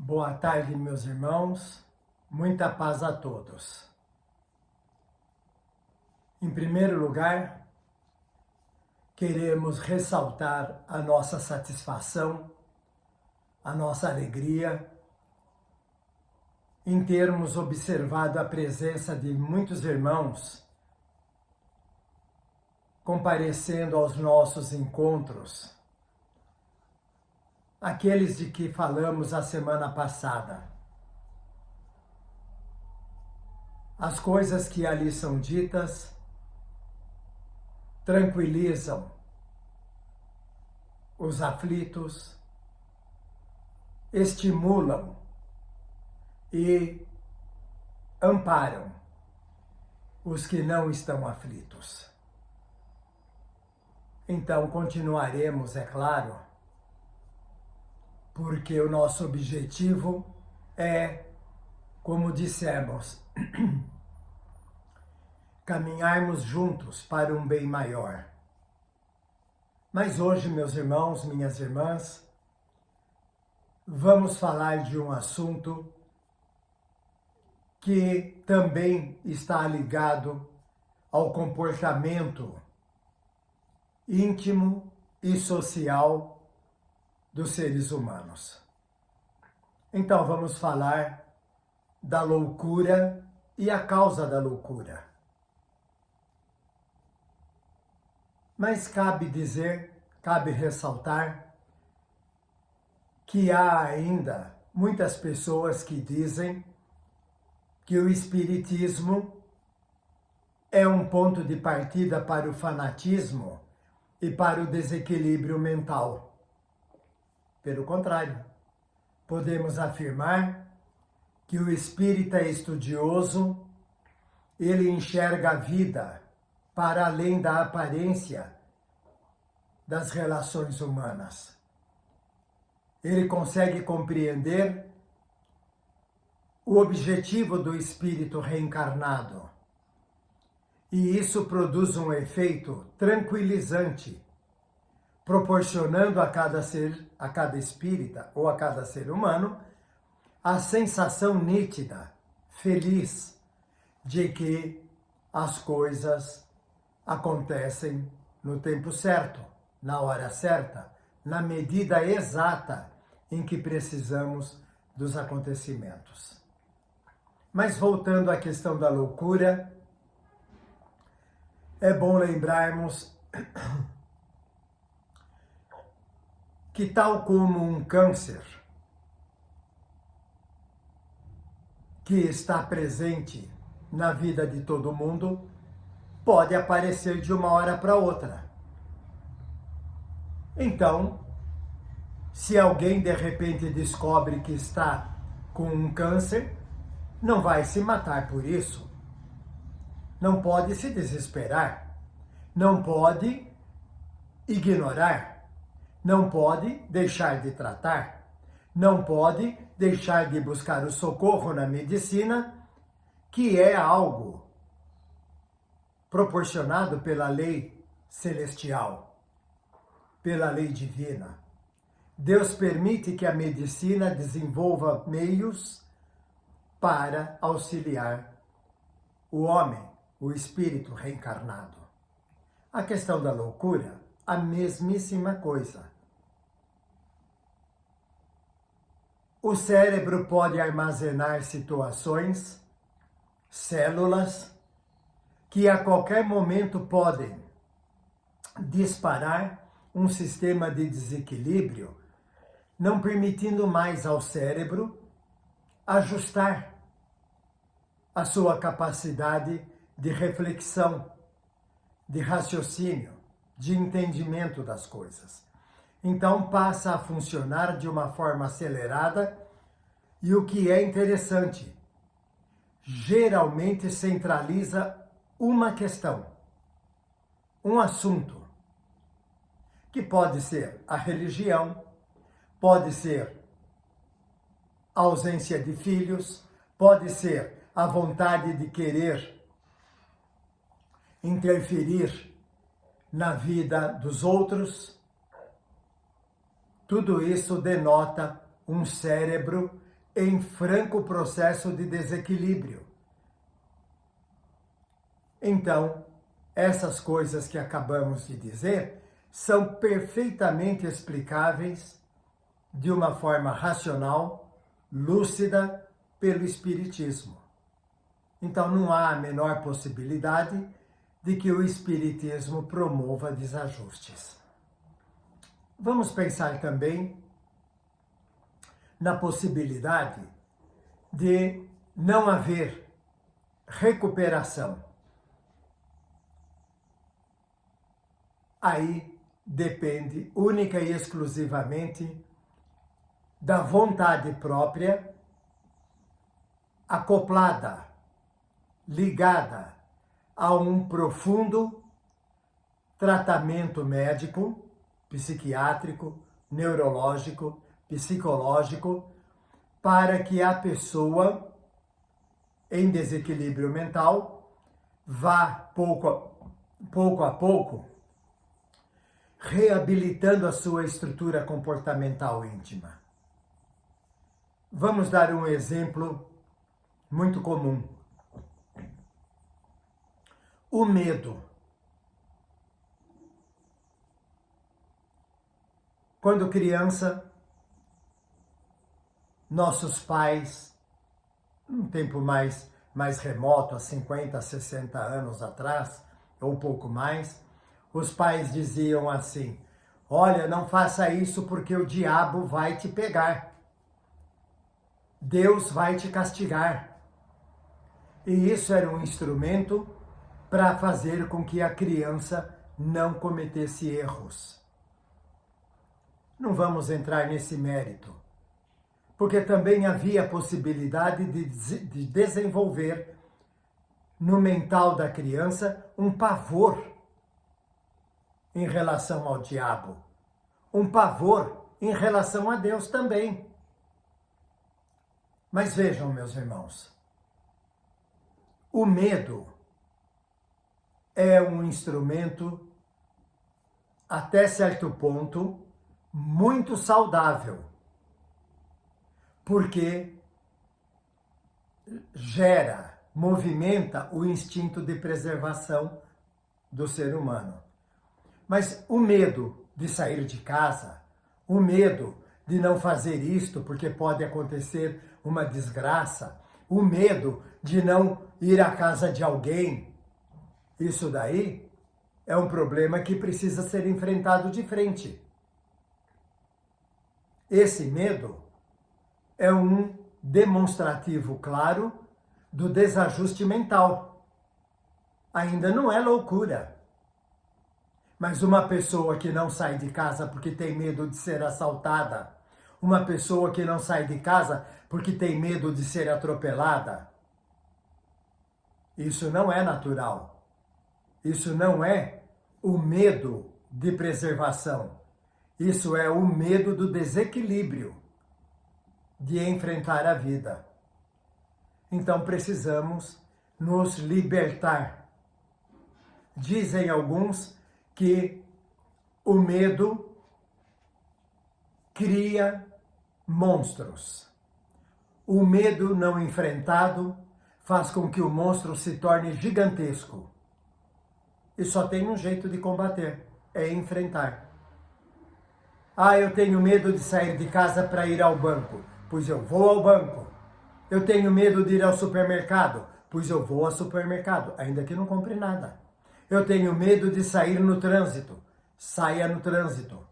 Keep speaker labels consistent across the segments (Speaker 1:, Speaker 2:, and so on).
Speaker 1: Boa tarde, meus irmãos. Muita paz a todos. Em primeiro lugar, queremos ressaltar a nossa satisfação, a nossa alegria em termos observado a presença de muitos irmãos comparecendo aos nossos encontros, aqueles de que falamos a semana passada. As coisas que ali são ditas tranquilizam os aflitos, estimulam e amparam os que não estão aflitos. Então continuaremos, é claro, porque o nosso objetivo é, como dissemos, caminharmos juntos para um bem maior. Mas hoje, meus irmãos, minhas irmãs, vamos falar de um assunto que também está ligado ao comportamento íntimo e social dos seres humanos. Então vamos falar da loucura e a causa da loucura. Mas cabe ressaltar que há ainda muitas pessoas que dizem que o espiritismo é um ponto de partida para o fanatismo e para o desequilíbrio mental. Pelo contrário, podemos afirmar que o espírita estudioso, ele enxerga a vida para além da aparência das relações humanas. Ele consegue compreender o objetivo do espírito reencarnado. E isso produz um efeito tranquilizante, proporcionando a cada espírita ou a cada ser humano a sensação nítida, feliz, de que as coisas acontecem no tempo certo, na hora certa, na medida exata em que precisamos dos acontecimentos. Mas voltando à questão da loucura, é bom lembrarmos que, tal como um câncer que está presente na vida de todo mundo, pode aparecer de uma hora para outra. Então, se alguém de repente descobre que está com um câncer, não vai se matar por isso. Não pode se desesperar, não pode ignorar, não pode deixar de tratar, não pode deixar de buscar o socorro na medicina, que é algo proporcionado pela lei celestial, pela lei divina. Deus permite que a medicina desenvolva meios para auxiliar o homem, o espírito reencarnado. A questão da loucura, a mesmíssima coisa. O cérebro pode armazenar situações, células, que a qualquer momento podem disparar um sistema de desequilíbrio, não permitindo mais ao cérebro ajustar a sua capacidade de reflexão, de raciocínio, de entendimento das coisas. Então passa a funcionar de uma forma acelerada e, o que é interessante, geralmente centraliza uma questão, um assunto, que pode ser a religião, pode ser a ausência de filhos, pode ser a vontade de querer interferir na vida dos outros. Tudo isso denota um cérebro em franco processo de desequilíbrio. Então, essas coisas que acabamos de dizer são perfeitamente explicáveis de uma forma racional, lúcida, pelo Espiritismo. Então, não há a menor possibilidade de que o Espiritismo promova desajustes. Vamos pensar também na possibilidade de não haver recuperação. Aí depende única e exclusivamente da vontade própria, acoplada, ligada a um profundo tratamento médico, psiquiátrico, neurológico, psicológico, para que a pessoa em desequilíbrio mental vá pouco a pouco reabilitando a sua estrutura comportamental íntima. Vamos dar um exemplo muito comum. O medo. Quando criança, nossos pais, um tempo mais remoto, há 50, 60 anos atrás, ou um pouco mais, os pais diziam assim: olha, não faça isso porque o diabo vai te pegar. Deus vai te castigar. E isso era um instrumento para fazer com que a criança não cometesse erros. Não vamos entrar nesse mérito, porque também havia a possibilidade de desenvolver no mental da criança um pavor em relação ao diabo, um pavor em relação a Deus também. Mas vejam, meus irmãos, o medo é um instrumento, até certo ponto, muito saudável, porque movimenta o instinto de preservação do ser humano. Mas o medo de sair de casa, o medo de não fazer isto porque pode acontecer uma desgraça, o medo de não ir à casa de alguém, isso daí é um problema que precisa ser enfrentado de frente. Esse medo é um demonstrativo claro do desajuste mental. Ainda não é loucura. Mas uma pessoa que não sai de casa porque tem medo de ser assaltada, uma pessoa que não sai de casa porque tem medo de ser atropelada, isso não é natural. Isso não é o medo de preservação. Isso é o medo do desequilíbrio de enfrentar a vida. Então precisamos nos libertar. Dizem alguns que o medo cria monstros. O medo não enfrentado faz com que o monstro se torne gigantesco. E só tem um jeito de combater, é enfrentar. Ah, eu tenho medo de sair de casa para ir ao banco, pois eu vou ao banco. Eu tenho medo de ir ao supermercado, pois eu vou ao supermercado, ainda que não compre nada. Eu tenho medo de sair no trânsito, saia no trânsito.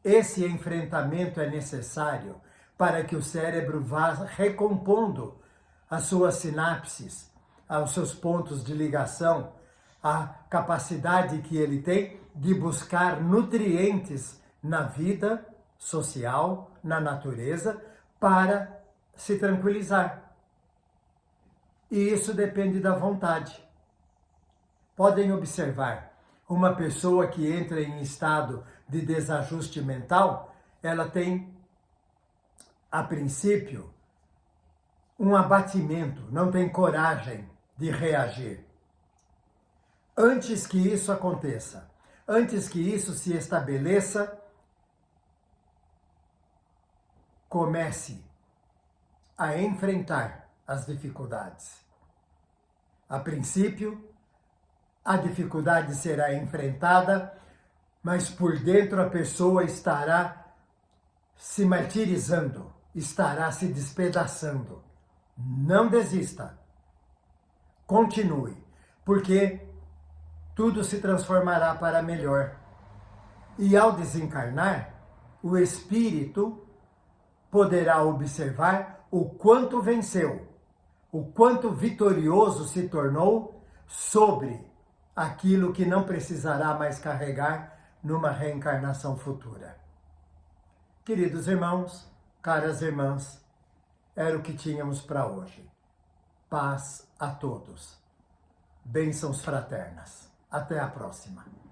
Speaker 1: Esse enfrentamento é necessário para que o cérebro vá recompondo as suas sinapses, os seus pontos de ligação, a capacidade que ele tem de buscar nutrientes na vida social, na natureza, para se tranquilizar. E isso depende da vontade. Podem observar, uma pessoa que entra em estado de desajuste mental, ela tem, a princípio, um abatimento, não tem coragem de reagir. Antes que isso aconteça, antes que isso se estabeleça, comece a enfrentar as dificuldades. A princípio, a dificuldade será enfrentada, mas por dentro a pessoa estará se martirizando, estará se despedaçando. Não desista. Continue, porque tudo se transformará para melhor. E ao desencarnar, o espírito poderá observar o quanto venceu, o quanto vitorioso se tornou sobre aquilo que não precisará mais carregar numa reencarnação futura. Queridos irmãos, caras irmãs, era o que tínhamos para hoje. Paz a todos. Bênçãos fraternas. Até a próxima.